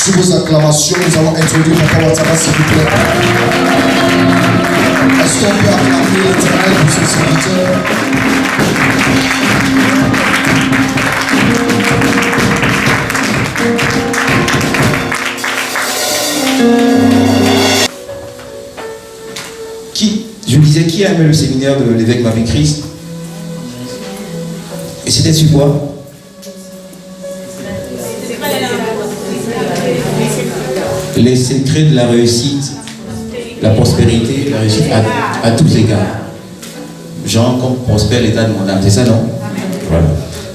Sous vos acclamations, nous allons introduire Papa Ouattara, s'il vous plaît. Est-ce qu'on peut acclamer l'Éternel pour ce serviteur? Je disais, qui a aimé le séminaire de l'évêque Marie-Christ? Et c'était sur quoi? Les secrets de la réussite, la prospérité, la réussite à tous égards. Genre comme prospère l'état de mon âme, c'est ça, non? Voilà.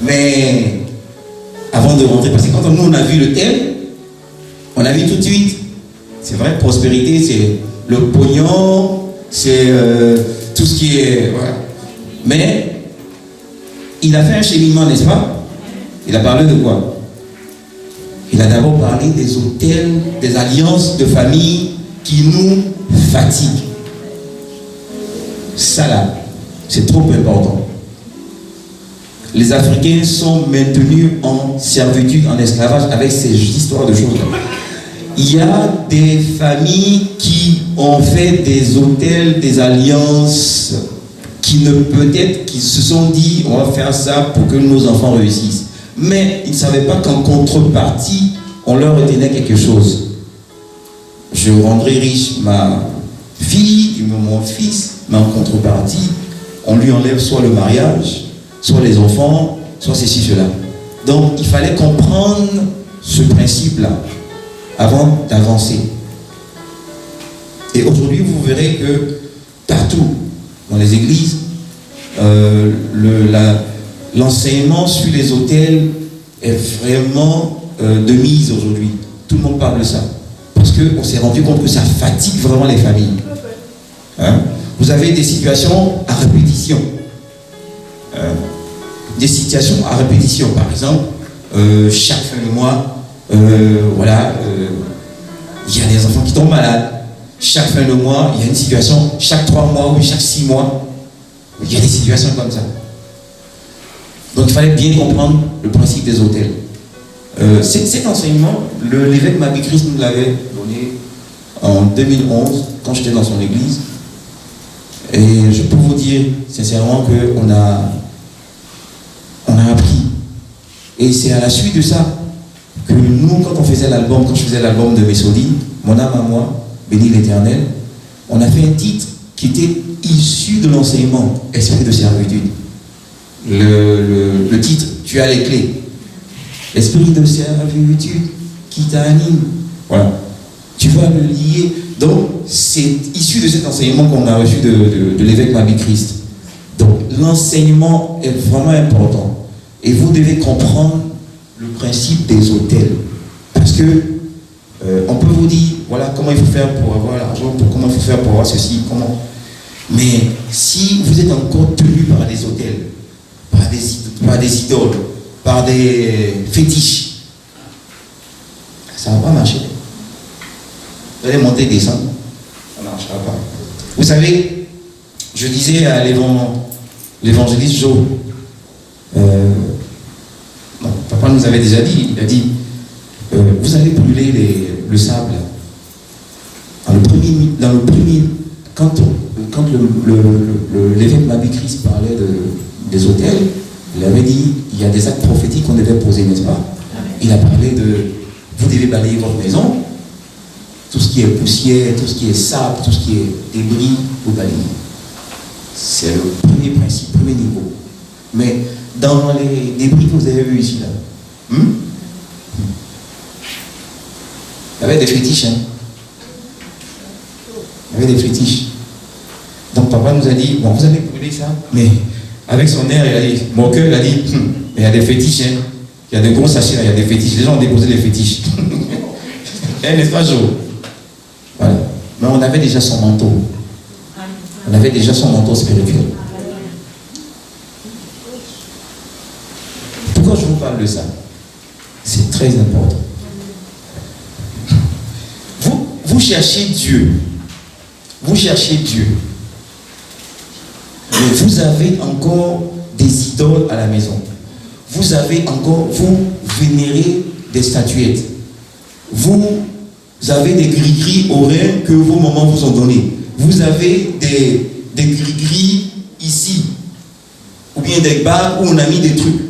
Mais avant de rentrer, parce que quand nous on a vu le thème, on a vu tout de suite, c'est vrai, prospérité, c'est le pognon, c'est tout ce qui est... Voilà. Mais il a fait un cheminement, n'est-ce pas? Il a parlé de quoi? Il a d'abord parlé des autels, des alliances de famille qui nous fatiguent. Ça là, c'est trop important. Les Africains sont maintenus en servitude, en esclavage avec ces histoires de choses là. Il y a des familles qui ont fait des autels, des alliances qui se sont dit on va faire ça pour que nos enfants réussissent. Mais ils ne savaient pas qu'en contrepartie, on leur retenait quelque chose. Je rendrai riche ma fille, mon fils, mais en contrepartie, on lui enlève soit le mariage, soit les enfants, soit ceci, cela. Donc il fallait comprendre ce principe-là avant d'avancer. Et aujourd'hui, vous verrez que partout, dans les églises, l'enseignement sur les autels est vraiment de mise aujourd'hui. Tout le monde parle de ça. Parce qu'on s'est rendu compte que ça fatigue vraiment les familles. Hein? Vous avez des situations à répétition. Des situations à répétition. Par exemple, chaque fin de mois, il y a des enfants qui tombent malades. Chaque fin de mois, il y a une situation, chaque 3 mois ou chaque 6 mois, il y a des situations comme ça. Donc il fallait bien comprendre le principe des autels. Cet enseignement, l'évêque Marie-Christ nous l'avait donné en 2011, quand j'étais dans son église. Et je peux vous dire sincèrement qu'on a appris. Et c'est à la suite de ça que nous, quand je faisais l'album de Messoli, Mon âme à moi, bénis l'Éternel, on a fait un titre qui était issu de l'enseignement, Esprit de servitude. Le titre, tu as les clés. Esprit de servitude qui t'anime. Voilà. Tu vas le lier. Donc, c'est issu de cet enseignement qu'on a reçu de l'évêque Marie-Christ. Donc, l'enseignement est vraiment important. Et vous devez comprendre le principe des autels. Parce que on peut vous dire, voilà comment il faut faire pour avoir l'argent, comment il faut faire pour avoir ceci, comment. Mais si vous êtes encore tenu par des autels, par des idoles, par des fétiches, ça ne va pas marcher. Vous allez monter et descendre, ça ne marchera pas. Vous savez, je disais à l'évangéliste Joe, papa nous avait déjà dit, il a dit, vous allez brûler le sable. Dans le premier quand l'évêque Marie-Christ parlait des autels, il avait dit, il y a des actes prophétiques qu'on devait poser, n'est-ce pas? Il a parlé de, vous devez balayer votre maison, tout ce qui est poussière, tout ce qui est sable, tout ce qui est débris, vous balayez. C'est le premier principe, premier niveau. Mais dans les débris que vous avez vus ici, là, il y avait des fétiches, hein. Il y avait des fétiches. Donc papa nous a dit, bon, vous allez brûler ça, mais avec son air, il a dit, mon cœur, il a dit, mais il y a des fétiches, hein. Il y a de gros sachets là, il y a des fétiches. Les gens ont déposé des fétiches. N'est-ce pas, Jo? Voilà. Mais on avait déjà son manteau. On avait déjà son manteau spirituel. Pourquoi je vous parle de ça? C'est très important. Vous cherchez Dieu. Vous cherchez Dieu. Mais vous avez encore des idoles à la maison. Vous vénérez des statuettes. vous avez des gris-gris horaires que vos mamans vous ont donnés. Vous avez des gris-gris ici, ou bien des bagues où on a mis des trucs.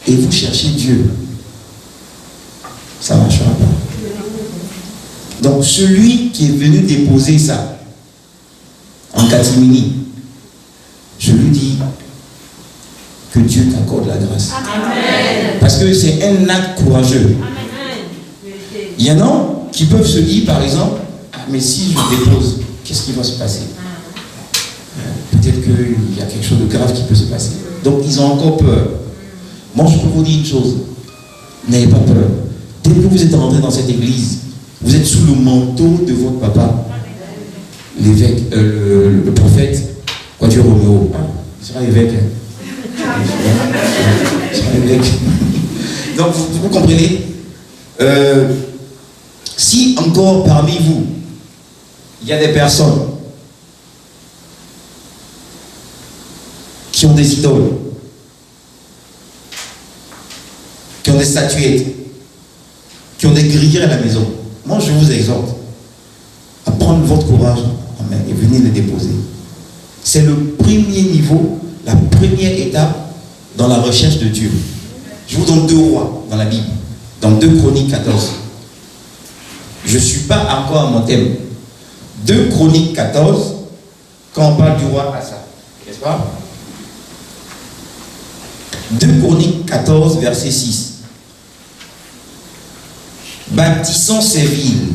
Et vous cherchez Dieu. Ça ne marchera pas. Donc celui qui est venu déposer ça en catimini, je lui dis que Dieu t'accorde la grâce. Amen. Parce que c'est un acte courageux. Amen. Il y en a qui peuvent se dire, par exemple, ah, mais si je dépose, qu'est-ce qui va se passer? Peut-être qu'il y a quelque chose de grave qui peut se passer. Donc ils ont encore peur. Moi je peux vous dire une chose, n'ayez pas peur. Dès que vous êtes rentré dans cette église, vous êtes sous le manteau de votre papa, l'évêque, le prophète, quoi Dieu Roméo, il sera évêque. Il sera évêque. Donc vous comprenez, si encore parmi vous, il y a des personnes qui ont des idoles, qui ont des statuettes, qui ont des grillères à la maison, moi je vous exhorte à prendre votre courage en main et venir les déposer. C'est le premier niveau, la première étape dans la recherche de Dieu. Je vous donne 2 rois dans la Bible, dans 2 Chroniques 14. Je ne suis pas encore à mon thème. 2 Chroniques 14, quand on parle du roi Asa, n'est-ce pas? 2 Chroniques 14, verset 6. Bâtissons ces villes,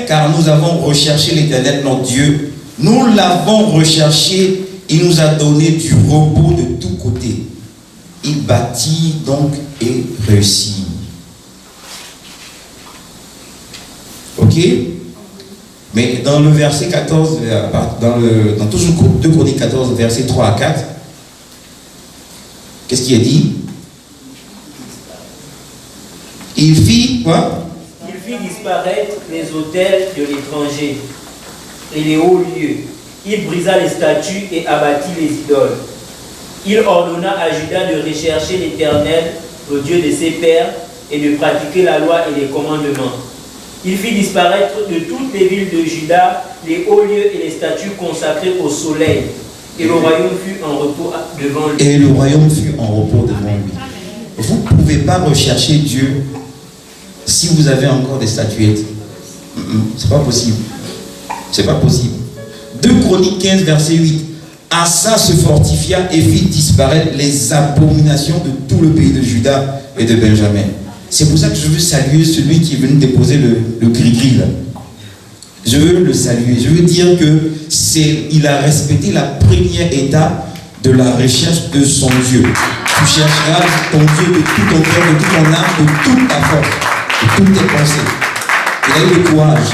car nous avons recherché l'Éternel notre Dieu. Nous l'avons recherché, il nous a donné du repos de tous côtés. Il bâtit donc et réussit. Ok? Mais dans le verset 14, dans toujours 2 Chroniques 14, verset 3 à 4, qu'est-ce qui est dit? Il fit quoi? Il fit disparaître les autels de l'étranger et les hauts lieux. Il brisa les statues et abattit les idoles. Il ordonna à Juda de rechercher l'Éternel, le Dieu de ses pères, et de pratiquer la loi et les commandements. Il fit disparaître de toutes les villes de Juda les hauts lieux et les statues consacrées au soleil. Et le royaume fut en repos devant lui. Et le royaume fut en repos devant lui. Vous ne pouvez pas rechercher Dieu si vous avez encore des statuettes. C'est pas possible. C'est pas possible. 2 Chroniques 15, verset 8. Asa se fortifia et fit disparaître les abominations de tout le pays de Juda et de Benjamin. C'est pour ça que je veux saluer celui qui est venu déposer le gris-gris là. Je veux le saluer. Je veux dire que il a respecté la première étape de la recherche de son Dieu. Tu chercheras ton Dieu de tout ton cœur, de toute ton âme, de toute ta force, de toutes tes pensées. Il a eu le courage.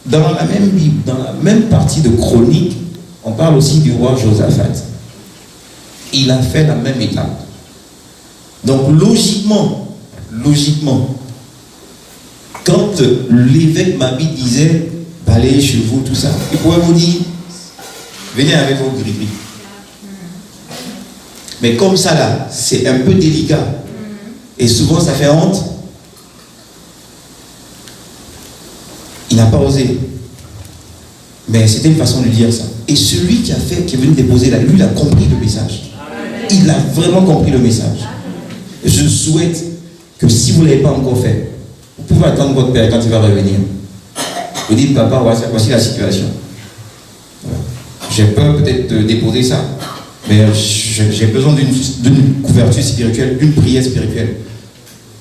Dans la même Bible, dans la même partie de Chronique, on parle aussi du roi Josaphat. Il a fait la même étape. Donc logiquement, quand l'évêque Mabi disait balayez chez vous, tout ça, il pouvait vous dire venez avec vos gris-gris. Mais comme ça là, c'est un peu délicat. Et souvent ça fait honte. Il n'a pas osé. Mais c'était une façon de dire ça. Et celui qui est venu déposer là, lui, il a compris le message. Il a vraiment compris le message. Je souhaite que si vous ne l'avez pas encore fait, vous pouvez attendre votre père quand il va revenir. Vous dites, papa, voici la situation. Voilà. J'ai peur peut-être de déposer ça, mais j'ai besoin d'une couverture spirituelle, d'une prière spirituelle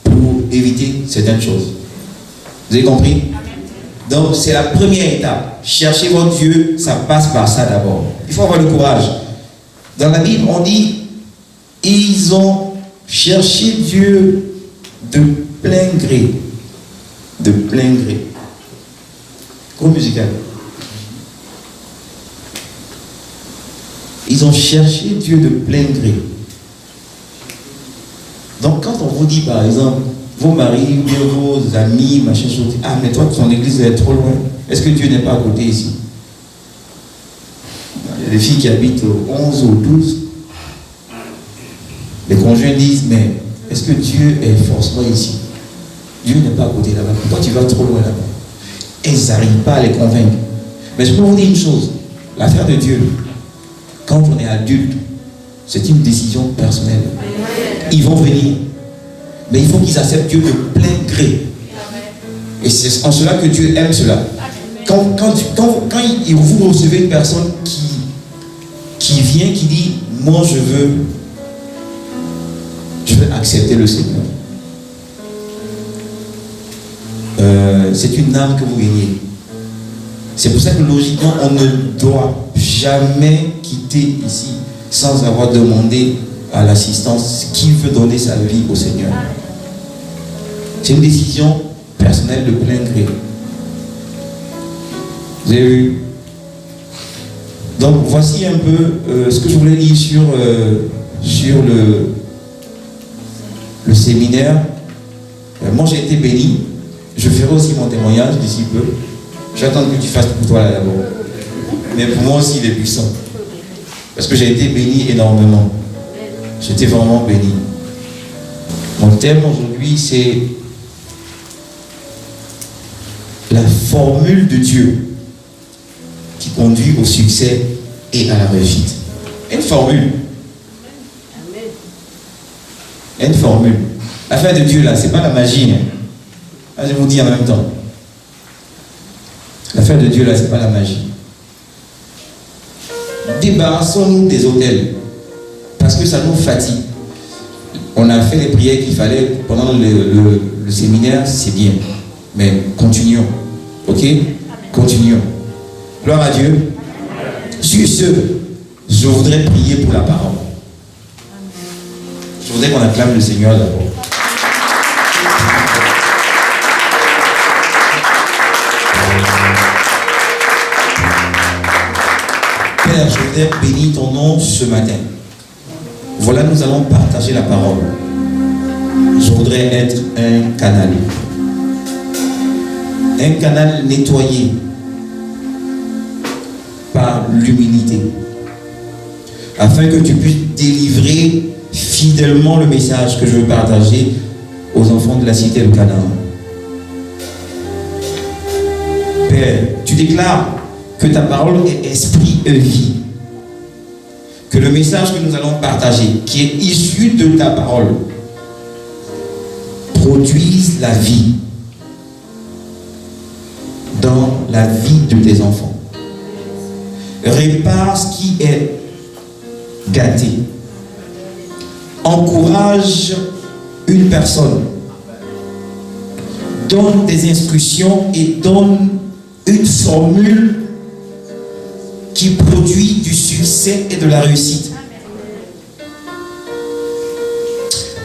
pour éviter certaines choses. Vous avez compris? Donc c'est la première étape. Chercher votre Dieu, ça passe par ça d'abord. Il faut avoir le courage. Dans la Bible, on dit, ils ont cherché Dieu de plein gré. De plein gré. Gros musical. Ils ont cherché Dieu de plein gré. Donc quand on vous dit par exemple, vos maris, vos amis, machin chose, ah mais toi ton église est trop loin. Est-ce que Dieu n'est pas à côté ici? Il y a des filles qui habitent au 11 ou au 12. Les conjoints disent, mais est-ce que Dieu est forcément ici? Dieu n'est pas à côté là-bas. Pourquoi tu vas trop loin là-bas? Elles n'arrivent pas à les convaincre. Mais je peux vous dire une chose, l'affaire de Dieu, quand on est adulte, c'est une décision personnelle. Ils vont venir, mais il faut qu'ils acceptent Dieu de plein gré. Et c'est en cela que Dieu aime cela. Quand vous recevez une personne qui vient, qui dit, moi je veux accepter le Seigneur. C'est une âme que vous gagnez. C'est pour ça que logiquement, on ne doit jamais quitter ici sans avoir demandé à l'assistance qui veut donner sa vie au Seigneur. C'est une décision personnelle de plein gré. Vous avez vu? Donc voici un peu ce que je voulais dire sur le séminaire. Moi j'ai été béni. Je ferai aussi mon témoignage d'ici peu. J'attends que tu fasses pour toi là d'abord. Mais pour moi aussi il est puissant. Parce que j'ai été béni énormément. J'étais vraiment béni. Mon thème aujourd'hui c'est la formule de Dieu qui conduit au succès et à la réussite. Une formule. Une formule. L'affaire de Dieu là, c'est pas la magie. Là, je vous dis en même temps. L'affaire de Dieu là, c'est pas la magie. Débarrassons-nous des autels. Parce que ça nous fatigue. On a fait les prières qu'il fallait pendant le séminaire, c'est bien. Mais continuons. Ok? Continuons. Gloire à Dieu. Sur ce, je voudrais prier pour la parole. Je voudrais qu'on acclame le Seigneur d'abord. Père, je voudrais bénir ton nom ce matin. Voilà, nous allons partager la parole. Je voudrais être un canal. Un canal nettoyé par l'humilité, afin que tu puisses délivrer fidèlement le message que je veux partager aux enfants de la cité de Canaan. Père, tu déclares que ta parole est esprit et vie, que le message que nous allons partager, qui est issu de ta parole, produise la vie dans la vie de tes enfants. Répare ce qui est gâté. Encourage une personne. Donne des instructions et donne une formule qui produit du succès et de la réussite.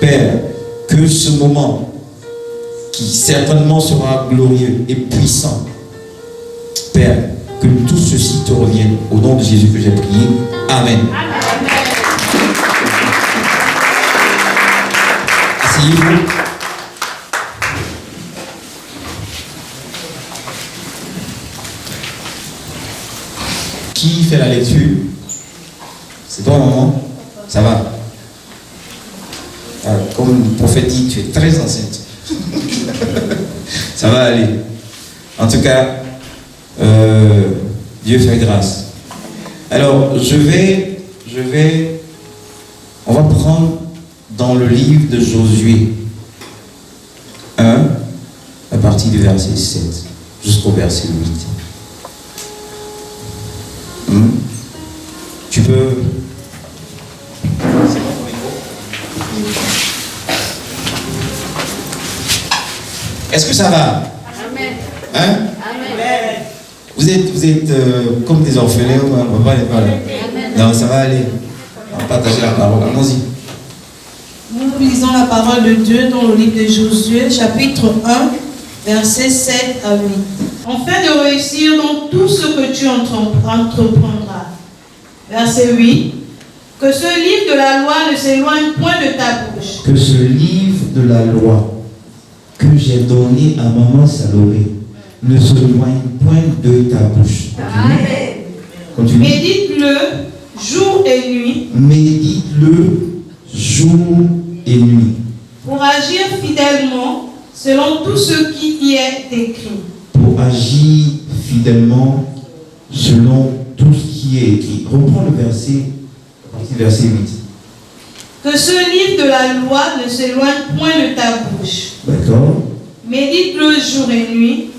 Père, que ce moment, qui certainement sera glorieux et puissant, Père, que tout ceci te revienne. Au nom de Jésus que j'ai prié. Amen. Asseyez-vous. Qui fait la lecture? C'est toi, maman? Ça va? Comme le prophète dit, tu es très enceinte. Ça va aller. En tout cas, Dieu fait grâce. Alors, on va prendre dans le livre de Josué 1, à partir du verset 7 jusqu'au verset 8. Tu peux... C'est bon ton micro? Est-ce que ça va? Amen. Hein? Amen. Vous êtes comme des orphelins, papa n'est pas là. Non, ça va aller. On va partager la parole. Allons-y. Nous lisons la parole de Dieu dans le livre de Josué, chapitre 1, versets 7 à 8. Afin de réussir dans tout ce que tu entreprendras. Verset 8. Que ce livre de la loi ne s'éloigne point de ta bouche. Que ce livre de la loi que j'ai donné à maman Salomé ne s'éloigne point de ta bouche. Amen. Continue. Médite-le jour et nuit. Médite-le jour et nuit. pour agir fidèlement selon tout ce qui y est écrit. Pour agir fidèlement selon tout ce qui est écrit. Reprends le verset, verset 8. Que ce livre de la loi ne s'éloigne point de ta bouche. D'accord. Médite-le jour et nuit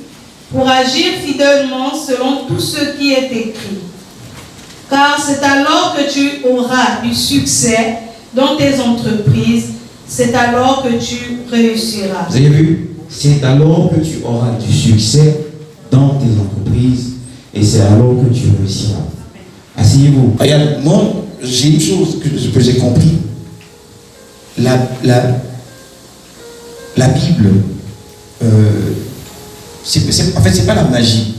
pour agir fidèlement selon tout ce qui est écrit. Car c'est alors que tu auras du succès dans tes entreprises, c'est alors que tu réussiras. Vous avez vu? C'est alors que tu auras du succès dans tes entreprises et c'est alors que tu réussiras. Asseyez-vous. Regarde, moi, j'ai une chose que j'ai compris. La Bible, en fait, c'est pas la magie.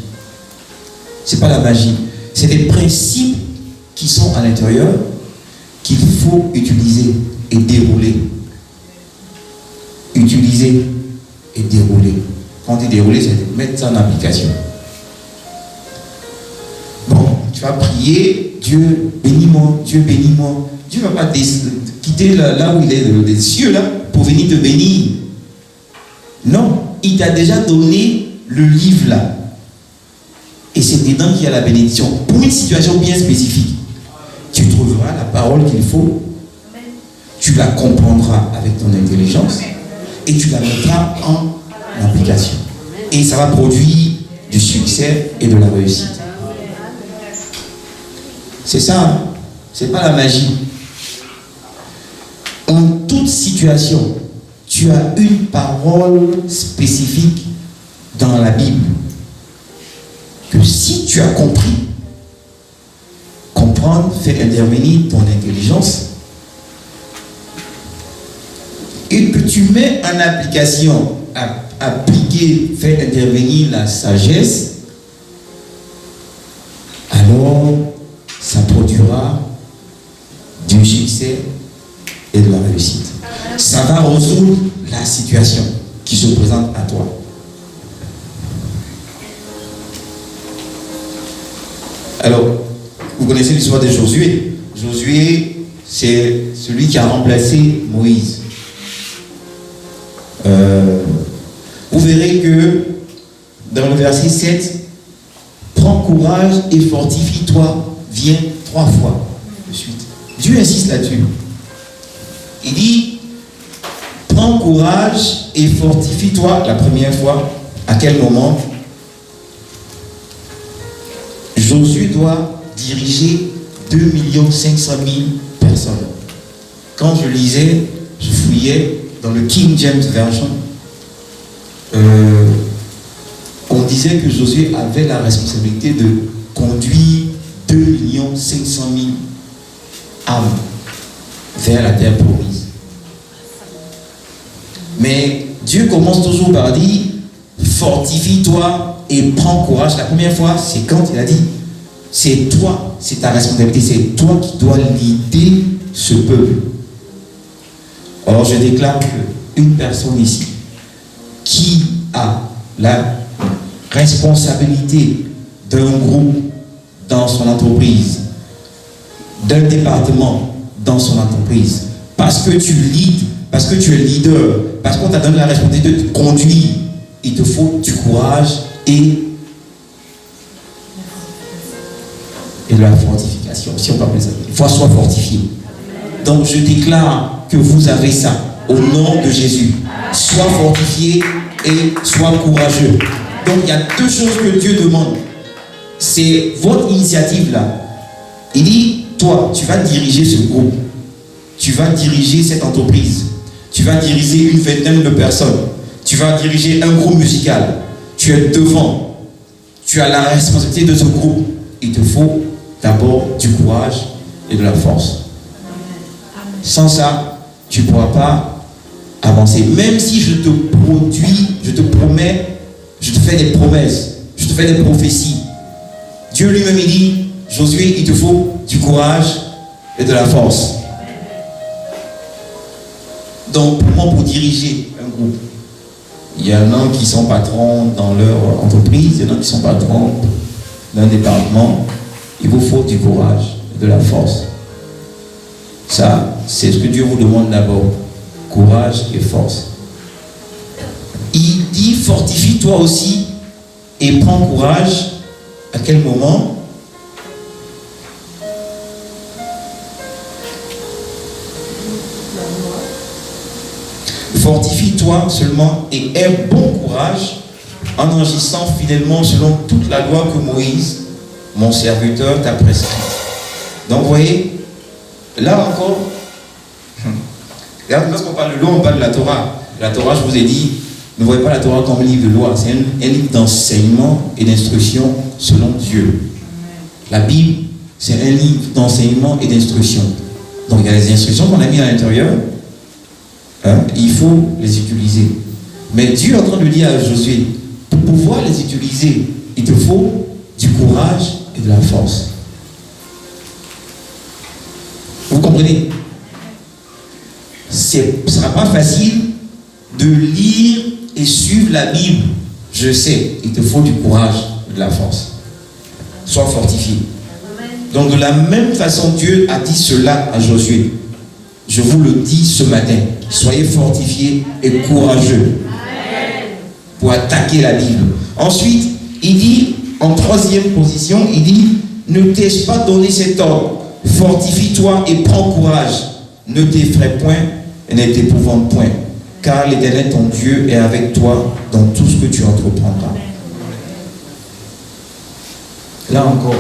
C'est pas la magie. C'est des principes qui sont à l'intérieur qu'il faut utiliser et dérouler. Utiliser et dérouler. Quand on dit dérouler, c'est mettre ça en application. Bon, tu vas prier, Dieu bénis-moi, Dieu bénis-moi. Dieu ne va pas quitter là où il est, des cieux, là, pour venir te bénir. Non, il t'a déjà donné le livre là. Et c'est dedans qu'il y a la bénédiction. Pour une situation bien spécifique, tu trouveras la parole qu'il faut, tu la comprendras avec ton intelligence et tu la mettras en application. Et ça va produire du succès et de la réussite. C'est ça, hein? C'est pas la magie. En toute situation, tu as une parole spécifique dans la Bible que si tu as compris, comprendre fait intervenir ton intelligence et que tu mets en application, appliquer, fait intervenir la sagesse, alors ça produira du succès et de la réussite. Ça va résoudre la situation qui se présente à toi. Alors, vous connaissez l'histoire de Josué. Josué, c'est celui qui a remplacé Moïse. Vous verrez que dans le verset 7, prends courage et fortifie-toi, viens 3 fois de suite. Dieu insiste là-dessus. Il dit, prends courage et fortifie-toi la première fois. À quel moment? Josué doit diriger 2 500 000 personnes. Quand je lisais, je fouillais dans le King James Version, on disait que Josué avait la responsabilité de conduire 2 500 000 âmes vers la terre promise. Mais Dieu commence toujours par dire, fortifie-toi et prends courage. La première fois, c'est quand il a dit, c'est toi, c'est ta responsabilité, c'est toi qui dois leader ce peuple. Or, je déclare qu'une personne ici qui a la responsabilité d'un groupe dans son entreprise, d'un département dans son entreprise, parce que tu leads, parce que tu es leader, parce qu'on t'a donné la responsabilité de te conduire, il te faut du courage et de la fortification, si on peut appeler ça. Il faut soit fortifié. Donc je déclare que vous avez ça au nom de Jésus. Sois fortifié et sois courageux. Donc il y a 2 choses que Dieu demande. C'est votre initiative là. Il dit, toi, tu vas diriger ce groupe. Tu vas diriger cette entreprise. Tu vas diriger une vingtaine de personnes. Tu vas diriger un groupe musical. Tu es devant. Tu as la responsabilité de ce groupe. Il te faut d'abord du courage et de la force. Sans ça, tu ne pourras pas avancer. Même si je te produis, je te promets, je te fais des promesses, je te fais des prophéties. Dieu lui-même, il dit, Josué, il te faut du courage et de la force. Donc, pour diriger un groupe, il y en a qui sont patrons dans leur entreprise, il y en a qui sont patrons d'un département. Il vous faut du courage et de la force. Ça, c'est ce que Dieu vous demande d'abord. courage et force. Il dit fortifie-toi aussi et prends courage. À quel moment? Fortifie-toi seulement et aie bon courage en agissant fidèlement selon toute la loi que Moïse, mon serviteur, t'a prescrite. Donc, vous voyez, là encore, lorsqu'on parle de loi, on parle de la Torah. La Torah, je vous ai dit, ne voyez pas la Torah comme un livre de loi, c'est un livre d'enseignement et d'instruction selon Dieu. La Bible, c'est un livre d'enseignement et d'instruction. Donc, il y a des instructions qu'on a mis à l'intérieur. Il faut les utiliser. Mais Dieu est en train de dire à Josué, pour pouvoir les utiliser, il te faut du courage et de la force. Vous comprenez? Ce ne sera pas facile de lire et suivre la Bible. Je sais, il te faut du courage et de la force. Sois fortifié. Donc de la même façon, Dieu a dit cela à Josué. Je vous le dis ce matin, soyez fortifiés et courageux pour attaquer la Bible. Ensuite, il dit, en troisième position, il dit, ne t'ai-je pas donné cet ordre? Fortifie-toi et prends courage. Ne t'effraie point et ne t'épouvante point, car l'Éternel ton Dieu est avec toi dans tout ce que tu entreprendras. Là encore,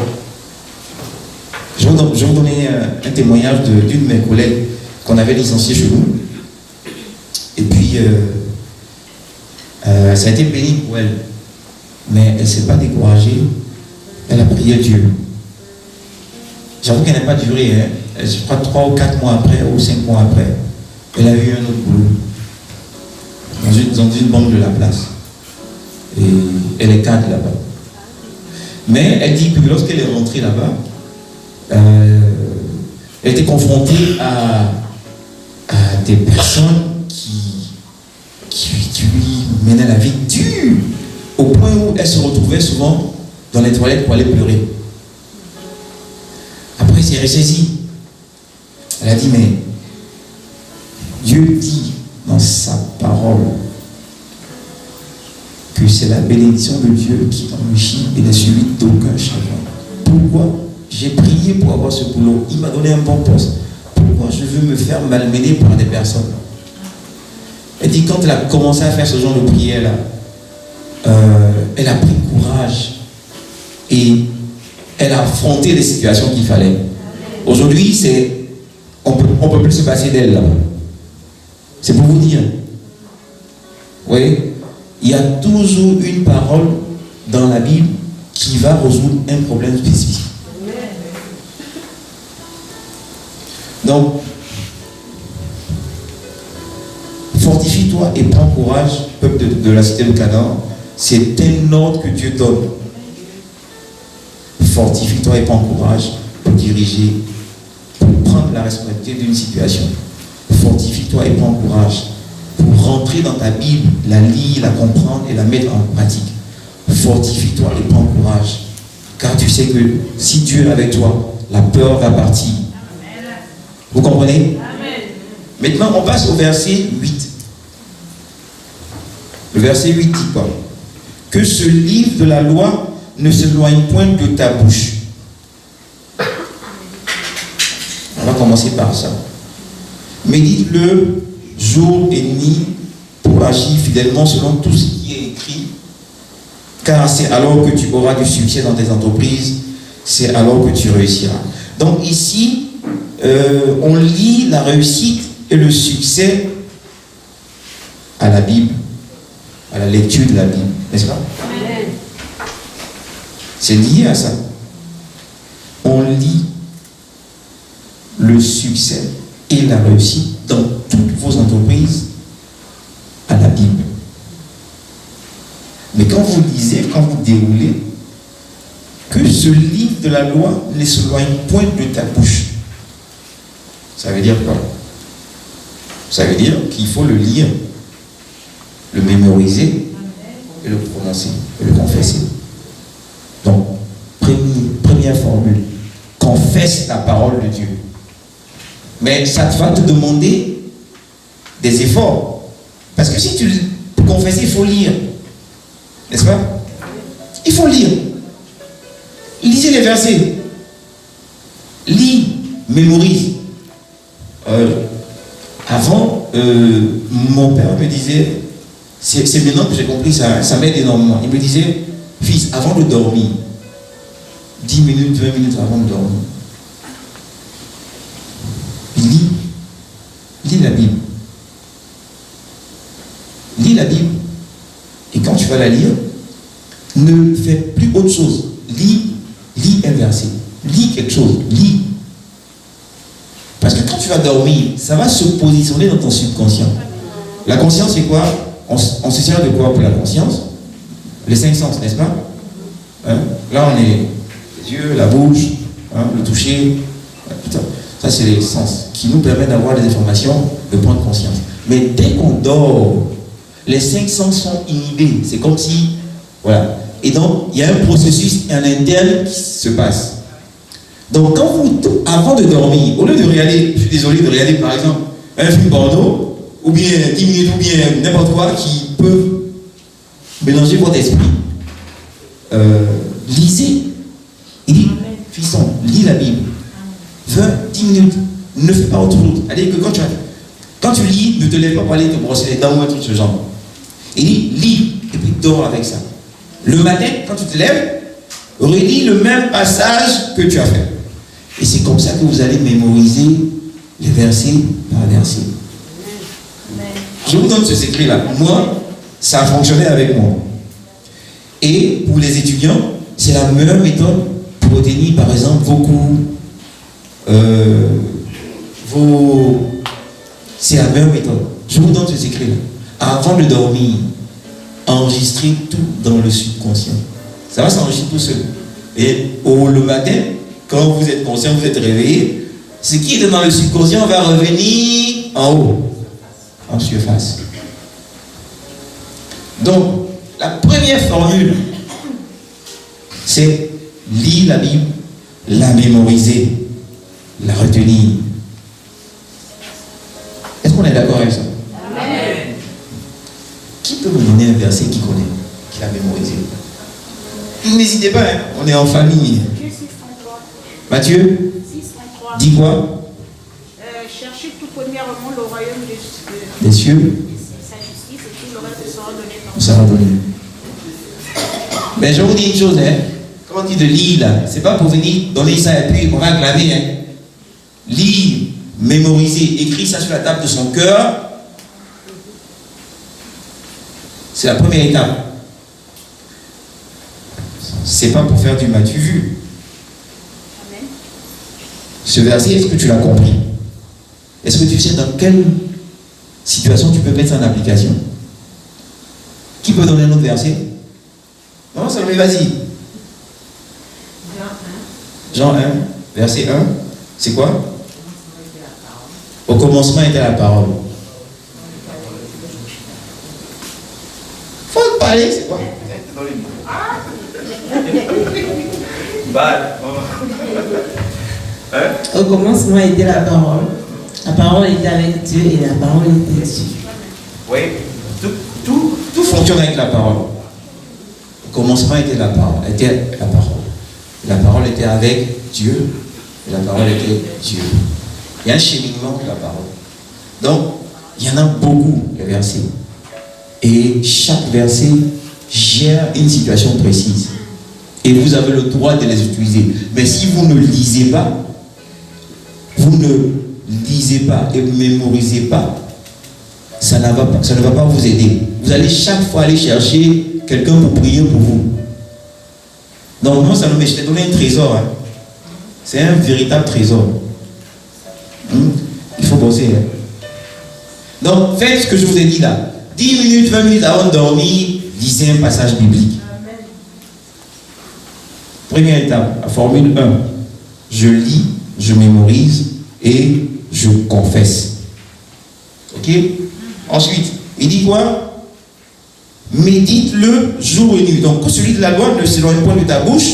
je vais vous donner un témoignage d'une de mes collègues qu'on avait licenciée chez nous. Et puis, ça a été pénible pour elle. Mais elle ne s'est pas découragée. Elle a prié Dieu. J'avoue qu'elle n'a pas duré. Je crois 3 ou 4 mois après, ou 5 mois après, elle a eu un autre boulot. Dans une banque de la place. Et elle est cadre là-bas. Mais elle dit que lorsqu'elle est rentrée là-bas, elle était confrontée à des personnes qui lui menaient la vie dure, au point où elle se retrouvait souvent dans les toilettes pour aller pleurer. Après, elle s'est ressaisie. Elle a dit, mais Dieu dit dans sa parole que c'est la bénédiction de Dieu qui enrichit et n'est suivie d'aucun chagrin. Pourquoi j'ai prié pour avoir ce boulot? Il m'a donné un bon poste. Pourquoi je veux me faire malmener par des personnes? Elle dit, quand elle a commencé à faire ce genre de prière-là, elle a pris courage et elle a affronté les situations qu'il fallait. Aujourd'hui, on peut plus se passer d'elle là. C'est pour vous dire. Vous voyez, il y a toujours une parole dans la Bible qui va résoudre un problème spécifique. Donc, fortifie-toi et prends courage, peuple de la cité de Canaan. C'est un ordre que Dieu donne. Fortifie-toi et prends courage pour diriger, pour prendre la responsabilité d'une situation. Fortifie-toi et prends courage pour rentrer dans ta Bible, la lire, la comprendre et la mettre en pratique. Fortifie-toi et prends courage, car tu sais que si Dieu est avec toi, la peur va partir. Vous comprenez? Amen. Maintenant, on passe au verset 8. Le verset 8 dit quoi? Que ce livre de la loi ne s'éloigne point de ta bouche. On va commencer par ça. Médite-le jour et nuit pour agir fidèlement selon tout ce qui est écrit, car c'est alors que tu auras du succès dans tes entreprises, c'est alors que tu réussiras. Donc ici, on lit la réussite et le succès à la Bible, à la lecture de la Bible, n'est-ce pas? Amen. C'est lié à ça. On lit le succès et la réussite dans toutes vos entreprises à la Bible. Mais quand vous lisez, quand vous déroulez, que ce livre de la loi ne s'éloigne point de ta bouche. Ça veut dire quoi? Ça veut dire qu'il faut le lire, le mémoriser et le prononcer et le confesser. Donc, première formule, confesse la parole de Dieu. Mais ça va te demander des efforts. Parce que si tu pour confesser, il faut lire. N'est-ce pas? Il faut lire. Lisez les versets. Lis, mémorise. Avant, mon père me disait, c'est maintenant que j'ai compris ça, ça m'aide énormément. Il me disait, fils, avant de dormir, 10 minutes, 20 minutes avant de dormir, lis la Bible. Lis la Bible. Et quand tu vas la lire, ne fais plus autre chose. Lis un verset. Lis quelque chose. Lis. Parce que quand tu vas dormir, ça va se positionner dans ton subconscient. La conscience, c'est quoi? On se sert de quoi pour la conscience? Les 5 sens, n'est-ce pas? Hein? Là, on est les yeux, la bouche, hein, le toucher. Ça, c'est les sens qui nous permettent d'avoir des informations, de prendre conscience. Mais dès qu'on dort, les 5 sens sont inhibés. C'est comme si, voilà. Et donc, il y a un processus en interne qui se passe. Donc, quand vous, avant de dormir, au lieu de regarder, je suis désolé, de regarder par exemple un film porno, ou bien 10 minutes, ou bien n'importe quoi qui peut mélanger votre esprit, lisez. Il dit, fiston, lis la Bible. 20, 10 minutes, ne fais pas autre chose. C'est-à-dire que quand tu lis, ne te lève pas pour aller te brosser les dents ou un truc de ce genre. Il dit, lis, et puis dors avec ça. Le matin, quand tu te lèves, relis le même passage que tu as fait. Et c'est comme ça que vous allez mémoriser les versets par verset. Je vous donne ce secret-là. Moi, ça a fonctionné avec moi. Et pour les étudiants, c'est la meilleure méthode pour retenir, par exemple, vos cours, c'est la meilleure méthode. Je vous donne ce secret-là. Avant de dormir, enregistrez tout dans le subconscient. Ça va s'enregistrer tout seul. Et le matin, quand vous êtes conscient, vous êtes réveillé, ce qui est dans le subconscient va revenir en haut, en surface. Donc, la première formule, c'est lire la Bible, la mémoriser, la retenir. Est-ce qu'on est d'accord avec ça? Amen. Qui peut me donner un verset qu'il connaît, qu'il a mémorisé? N'hésitez pas, hein? On est en famille. Matthieu 6:33. Dis quoi? Cherchez tout premièrement le royaume des cieux. Sa justice et tout le reste sera donné par Ça va donner. Mais je vous dis une chose, hein. Quand on dit de lire là, c'est pas pour venir donner ça et puis on va acclamer, hein. Lire, mémoriser, écrire ça sur la table de son cœur, c'est la première étape. C'est pas pour faire du Matthieu vu. Amen. Ce verset, est-ce que tu l'as compris? Est-ce que tu sais dans quelle situation tu peux mettre ça en application? Qui peut donner un autre verset? Non, ça me vas-y. Jean 1, verset 1, c'est quoi? Au commencement était la parole. Faut parler, c'est quoi? Au commencement était la parole. La parole était avec Dieu et la parole était Dieu. Oui, tout fonctionne avec la parole. Au commencement était la parole. La parole était avec Dieu et la parole était Dieu. Il y a un cheminement de la parole. Donc, il y en a beaucoup, les versets. Et chaque verset gère une situation précise. Et vous avez le droit de les utiliser. Mais si vous ne lisez pas, et ne mémorisez pas, ça ne va pas vous aider. Vous allez chaque fois aller chercher quelqu'un pour prier pour vous. Donc moi, Salomé, je t'ai donné un trésor. Hein. C'est un véritable trésor. Il faut bosser. Hein. Donc faites ce que je vous ai dit là. 10 minutes, 20 minutes avant de dormir, lisez un passage biblique. Première étape, la formule 1. Je lis, je mémorise et je confesse. Ok? Ensuite, il dit quoi? Médite-le jour et nuit. Donc, celui de la loi ne s'éloigne point de ta bouche.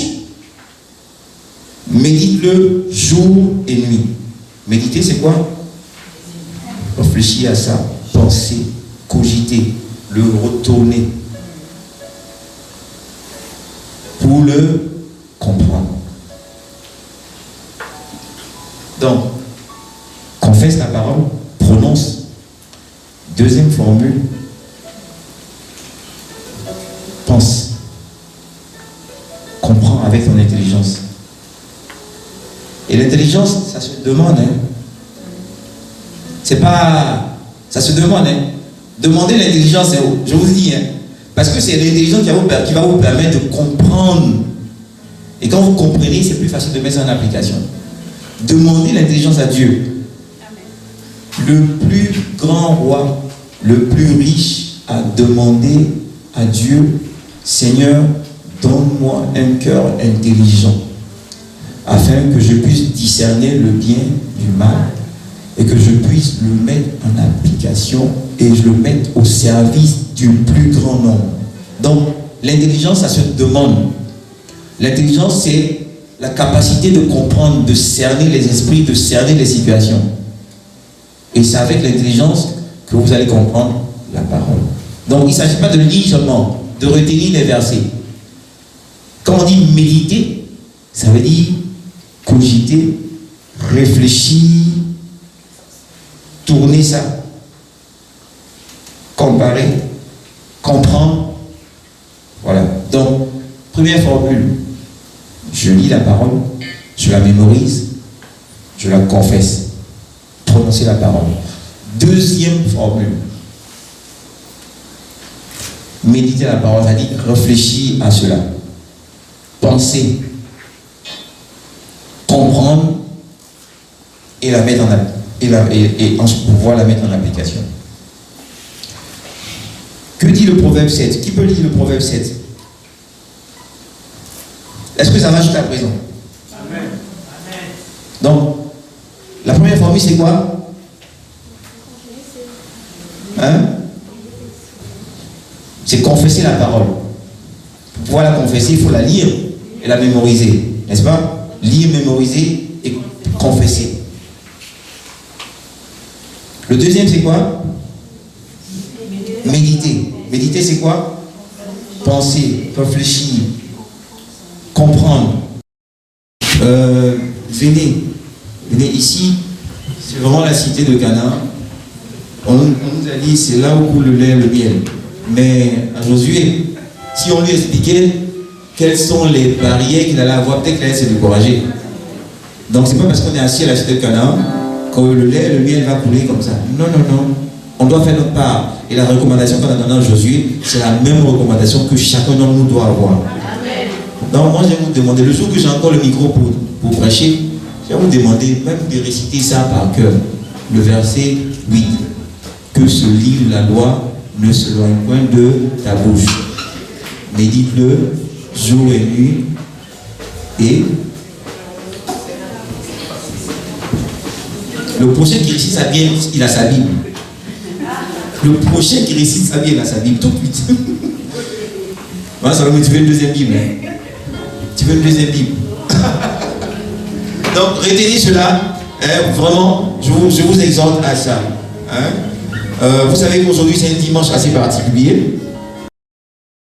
Médite-le jour et nuit. Méditer, c'est quoi? Réfléchir à ça. penser, cogiter, le retourner pour le comprendre. Donc, confesse la parole, prononce. Deuxième formule, pense. Comprends avec ton intelligence. Et l'intelligence, ça se demande. C'est pas... Ça se demande. Demandez l'intelligence, je vous dis. Parce que c'est l'intelligence qui va vous permettre de comprendre. Et quand vous comprenez, c'est plus facile de mettre ça en application. Demandez l'intelligence à Dieu. Le plus grand roi, le plus riche, a demandé à Dieu, Seigneur, donne-moi un cœur intelligent, afin que je puisse discerner le bien du mal et que je puisse le mettre en application et je le mette au service du plus grand nombre. Donc, l'intelligence, ça se demande. L'intelligence, c'est la capacité de comprendre, de cerner les esprits, de cerner les situations. Et c'est avec l'intelligence que vous allez comprendre la parole. Donc, il ne s'agit pas de lire seulement, de retenir les versets. Quand on dit méditer, ça veut dire cogiter, réfléchir, tourner ça, comparer, comprendre. Voilà. Donc, première formule, je lis la parole, je la mémorise, je la confesse. Prononcer la parole. Deuxième formule, méditer la parole, c'est-à-dire réfléchir à cela. Penser, comprendre et la mettre en et ensuite pouvoir la mettre en application. Que dit le proverbe 7? Qui peut lire le proverbe 7? Est-ce que ça va jusqu'à présent? Amen. Donc, la première formule, c'est quoi? C'est confesser la parole. Pour pouvoir la confesser, il faut la lire et la mémoriser. N'est-ce pas? Lire, mémoriser et confesser. Le deuxième, c'est quoi? Méditer. Méditer, c'est quoi? Penser, réfléchir, comprendre. Venez ici, c'est vraiment la cité de Canaan. On nous a dit, c'est là où coule le lait et le miel. Mais à Josué, si on lui expliquait quelles sont les barrières qu'il allait avoir, peut-être qu'il allait se décourager. Donc c'est pas parce qu'on est assis à la cité de Canaan que le lait et le miel va couler comme ça. Non. On doit faire notre part. Et la recommandation qu'on a donnée à Josué, c'est la même recommandation que chacun d'entre nous doit avoir. Amen. Donc moi je vais vous demander, le jour que j'ai encore le micro pour prêcher, je vais vous demander même de réciter ça par cœur. Le verset 8. Que ce livre, la loi, ne se loigne point de ta bouche. Médite-le jour et nuit et le prochain qui récite sa Bible, il a sa Bible. Le prochain qui récite sa Bible, il a sa Bible tout de suite. Voilà, ça va me tuer une deuxième Bible. Tu veux une deuxième Bible? Donc, retenez cela. Vraiment, je vous exhorte à ça. Vous savez qu'aujourd'hui, c'est un dimanche assez particulier.